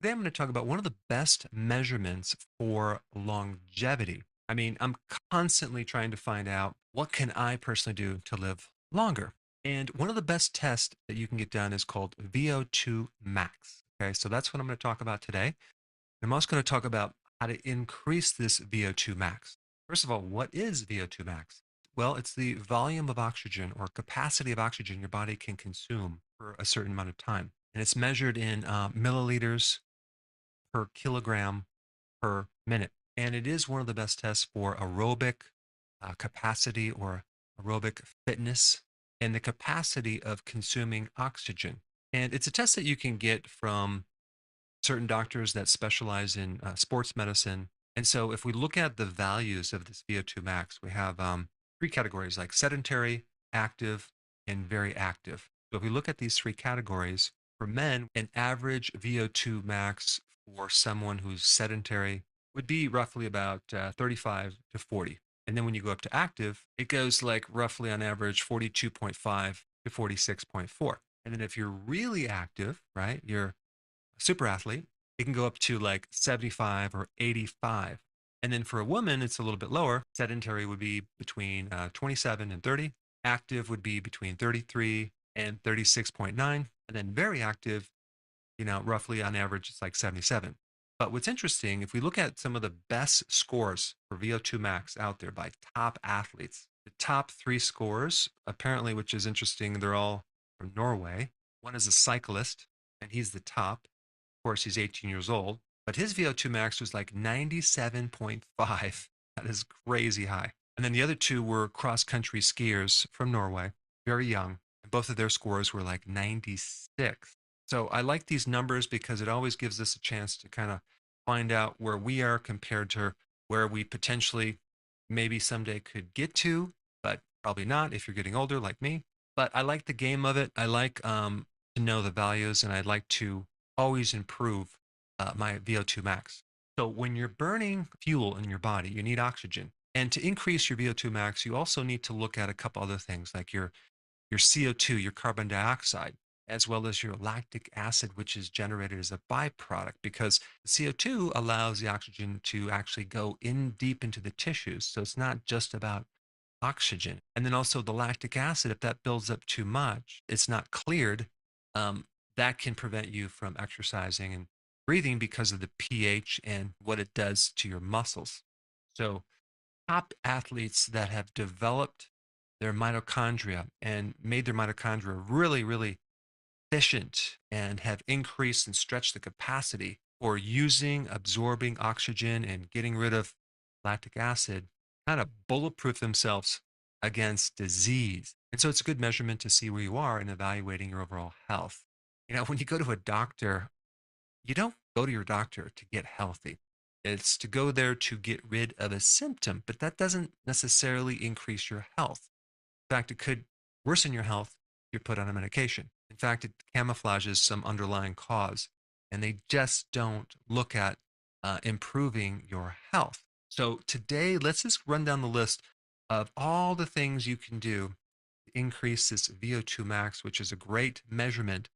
Today I'm going to talk about one of the best measurements for longevity. I mean, I'm constantly trying to find out what can I personally do to live longer. And one of the best tests that you can get done is called VO2 max. Okay, so that's what I'm going to talk about today. I'm also going to talk about how to increase this VO2 max. First of all, what is VO2 max? Well, it's the volume of oxygen or capacity of oxygen your body can consume for a certain amount of time. And it's measured in milliliters per kilogram per minute. And it is one of the best tests for aerobic capacity or aerobic fitness and the capacity of consuming oxygen. And it's a test that you can get from certain doctors that specialize in sports medicine. And so if we look at the values of this VO2 max, we have three categories like sedentary, active, and very active. So if we look at these three categories, for men, an average VO2 max for someone who's sedentary would be roughly about 35 to 40. And then when you go up to active, it goes like roughly on average 42.5 to 46.4. And then if you're really active, right, you're super athlete, it can go up to like 75 or 85. And then for a woman, it's a little bit lower. Sedentary would be between 27 and 30. Active would be between 33 and 36.9. And then very active, roughly on average, it's like 77. But what's interesting, if we look at some of the best scores for VO2 max out there by top athletes, the top three scores, apparently, which is interesting, they're all from Norway. One is a cyclist, and he's the top course, he's 18 years old, but his VO2 max was like 97.5. That is crazy high. And then the other two were cross country skiers from Norway, very young. And both of their scores were like 96. So I like these numbers because it always gives us a chance to kind of find out where we are compared to where we potentially maybe someday could get to, but probably not if you're getting older like me. But I like the game of it. I like to know the values, and I'd like to always improve my VO2 max. So when you're burning fuel in your body, you need oxygen. And to increase your VO2 max, you also need to look at a couple other things like your CO2, your carbon dioxide, as well as your lactic acid, which is generated as a byproduct because the CO2 allows the oxygen to actually go in deep into the tissues. So it's not just about oxygen. And then also the lactic acid, if that builds up too much, it's not cleared. That can prevent you from exercising and breathing because of the pH and what it does to your muscles. So, top athletes that have developed their mitochondria and made their mitochondria really, really efficient and have increased and stretched the capacity for using, absorbing oxygen and getting rid of lactic acid, kind of bulletproof themselves against disease. And so it's a good measurement to see where you are in evaluating your overall health. When you go to a doctor, you don't go to your doctor to get healthy. It's to go there to get rid of a symptom, but that doesn't necessarily increase your health. In fact, it could worsen your health if you're put on a medication. In fact, it camouflages some underlying cause, and they just don't look at improving your health. So today, let's just run down the list of all the things you can do to increase this VO2 max, which is a great measurement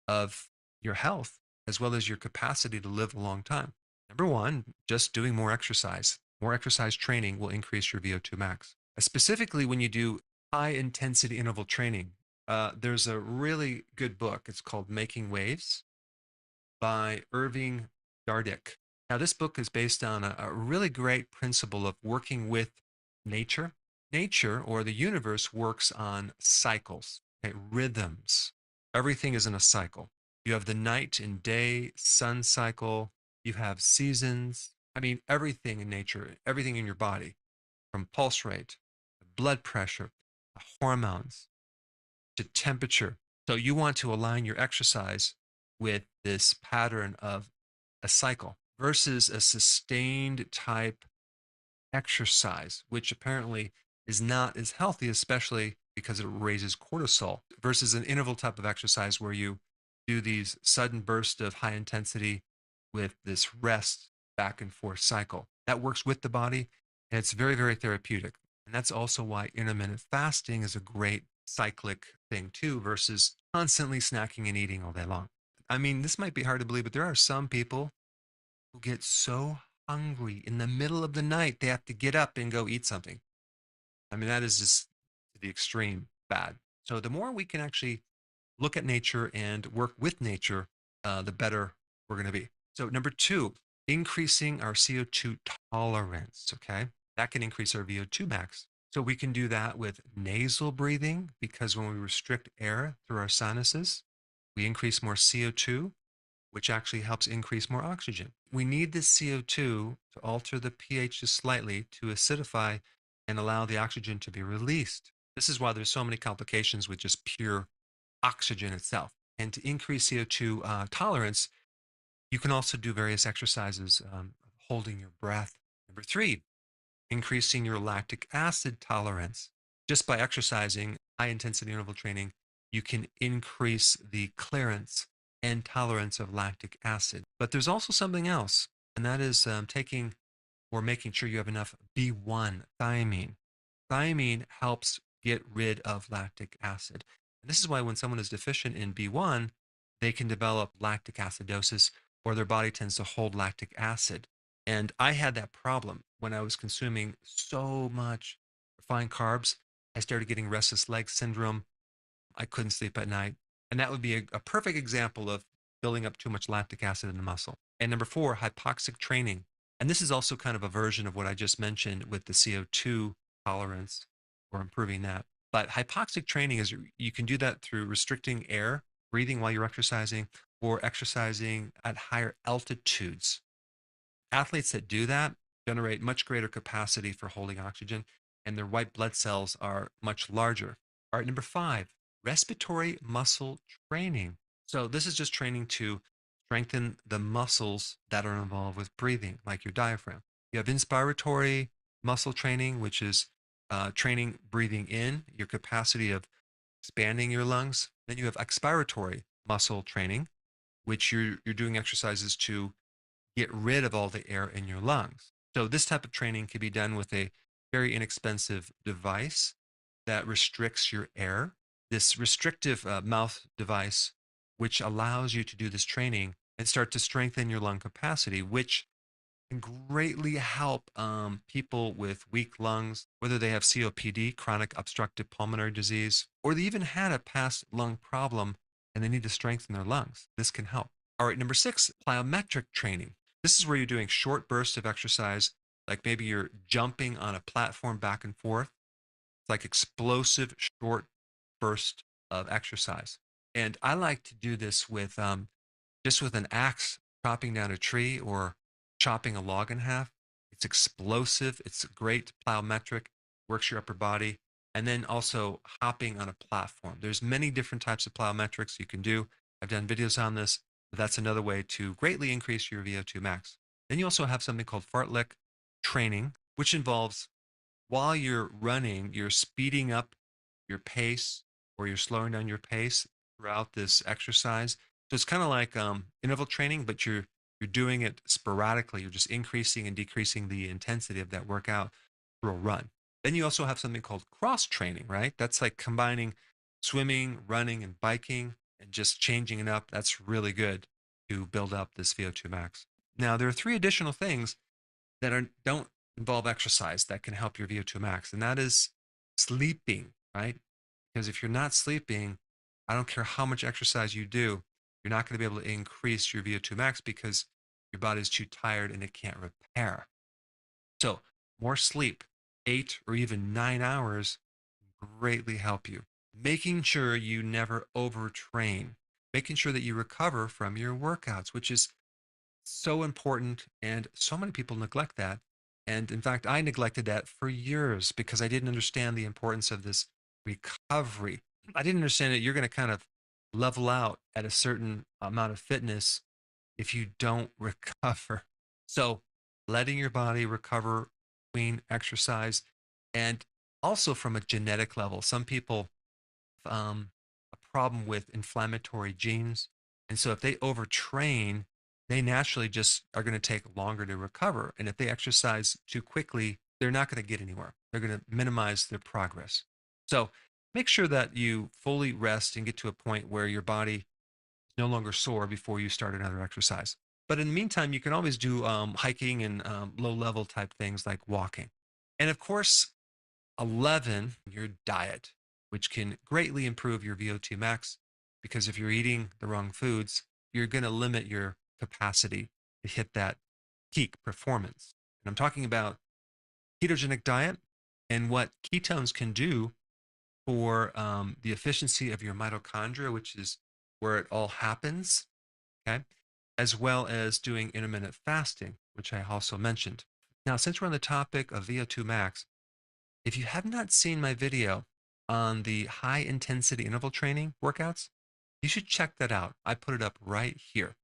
of your health as well as your capacity to live a long time. Number one, just doing more exercise. More exercise training will increase your VO2 max. Specifically, when you do high intensity interval training, there's a really good book. It's called Making Waves by Irving Yardick. Now, this book is based on a really great principle of working with nature. Nature or the universe works on cycles, okay, rhythms. Everything is in a cycle. You have the night and day, sun cycle. You have seasons. I mean, everything in nature, everything in your body, from pulse rate, blood pressure, hormones, to temperature. So you want to align your exercise with this pattern of a cycle versus a sustained type exercise, which apparently is not as healthy, especially because it raises cortisol, versus an interval type of exercise where you do these sudden bursts of high intensity with this rest back and forth cycle. That works with the body, and it's very, very therapeutic. And that's also why intermittent fasting is a great cyclic thing too, versus constantly snacking and eating all day long. I mean, this might be hard to believe, but there are some people who get so hungry in the middle of the night, they have to get up and go eat something. I mean, that is just to the extreme bad. So the more we can actually look at nature and work with nature, the better we're going to be. So number two, increasing our CO2 tolerance. Okay, that can increase our VO2 max. So we can do that with nasal breathing because when we restrict air through our sinuses, we increase more CO2, which actually helps increase more oxygen. We need this CO2 to alter the pH just slightly to acidify and allow the oxygen to be released. This is why there's so many complications with just pure oxygen itself. And to increase CO2 tolerance, you can also do various exercises, holding your breath. Number three, increasing your lactic acid tolerance. Just by exercising, high intensity interval training, you can increase the clearance and tolerance of lactic acid. But there's also something else, and that is taking or making sure you have enough B1 thiamine. Thiamine helps get rid of lactic acid. And this is why when someone is deficient in B1, they can develop lactic acidosis or their body tends to hold lactic acid. And I had that problem when I was consuming so much refined carbs. I started getting restless leg syndrome. I couldn't sleep at night. And that would be a perfect example of building up too much lactic acid in the muscle. And number four, hypoxic training. And this is also kind of a version of what I just mentioned with the CO2 tolerance or improving that. But hypoxic training is you can do that through restricting air, breathing while you're exercising, or exercising at higher altitudes. Athletes that do that generate much greater capacity for holding oxygen, and their white blood cells are much larger. All right, number five, respiratory muscle training. So, this is just training to strengthen the muscles that are involved with breathing, like your diaphragm. You have inspiratory muscle training, which is training breathing in, your capacity of expanding your lungs. Then you have expiratory muscle training, which you're doing exercises to get rid of all the air in your lungs. So this type of training can be done with a very inexpensive device that restricts your air. This restrictive mouth device, which allows you to do this training and start to strengthen your lung capacity, which can greatly help people with weak lungs, whether they have COPD, chronic obstructive pulmonary disease, or they even had a past lung problem and they need to strengthen their lungs. This can help. All right, number six, plyometric training. This is where you're doing short bursts of exercise, like maybe you're jumping on a platform back and forth. It's like explosive short burst of exercise. And I like to do this with just with an axe chopping down a tree or chopping a log in half. It's explosive. It's great plyometric, works your upper body. And then also hopping on a platform. There's many different types of plyometrics you can do. I've done videos on this, but that's another way to greatly increase your VO2 max. Then you also have something called fartlek training, which involves while you're running, you're speeding up your pace or you're slowing down your pace throughout this exercise. So it's kind of like interval training, but you're doing it sporadically. You're just increasing and decreasing the intensity of that workout through a run. Then you also have something called cross training, right? That's like combining swimming, running, and biking and just changing it up. That's really good to build up this VO2 max. Now, there are three additional things that don't involve exercise that can help your VO2 max, and that is sleeping, right? Because if you're not sleeping, I don't care how much exercise you do, you're not going to be able to increase your VO2 max because your body's too tired and it can't repair. So, more sleep, 8 or even 9 hours, greatly help you. Making sure you never overtrain, making sure that you recover from your workouts, which is so important. And so many people neglect that. And in fact, I neglected that for years because I didn't understand the importance of this recovery. I didn't understand that you're going to kind of level out at a certain amount of fitness if you don't recover. So, letting your body recover between exercise and also from a genetic level. Some people a problem with inflammatory genes. And so if they overtrain, they naturally just are going to take longer to recover. And if they exercise too quickly, they're not going to get anywhere. They're going to minimize their progress. So make sure that you fully rest and get to a point where your body is no longer sore before you start another exercise. But in the meantime, you can always do hiking and low level type things like walking. And of course, 11, your diet, which can greatly improve your VO2 max because if you're eating the wrong foods, you're going to limit your capacity to hit that peak performance. And I'm talking about ketogenic diet and what ketones can do for the efficiency of your mitochondria, which is where it all happens, okay, as well as doing intermittent fasting, which I also mentioned. Now, since we're on the topic of VO2 max, if you have not seen my video on the high intensity interval training workouts, you should check that out. I put it up right here.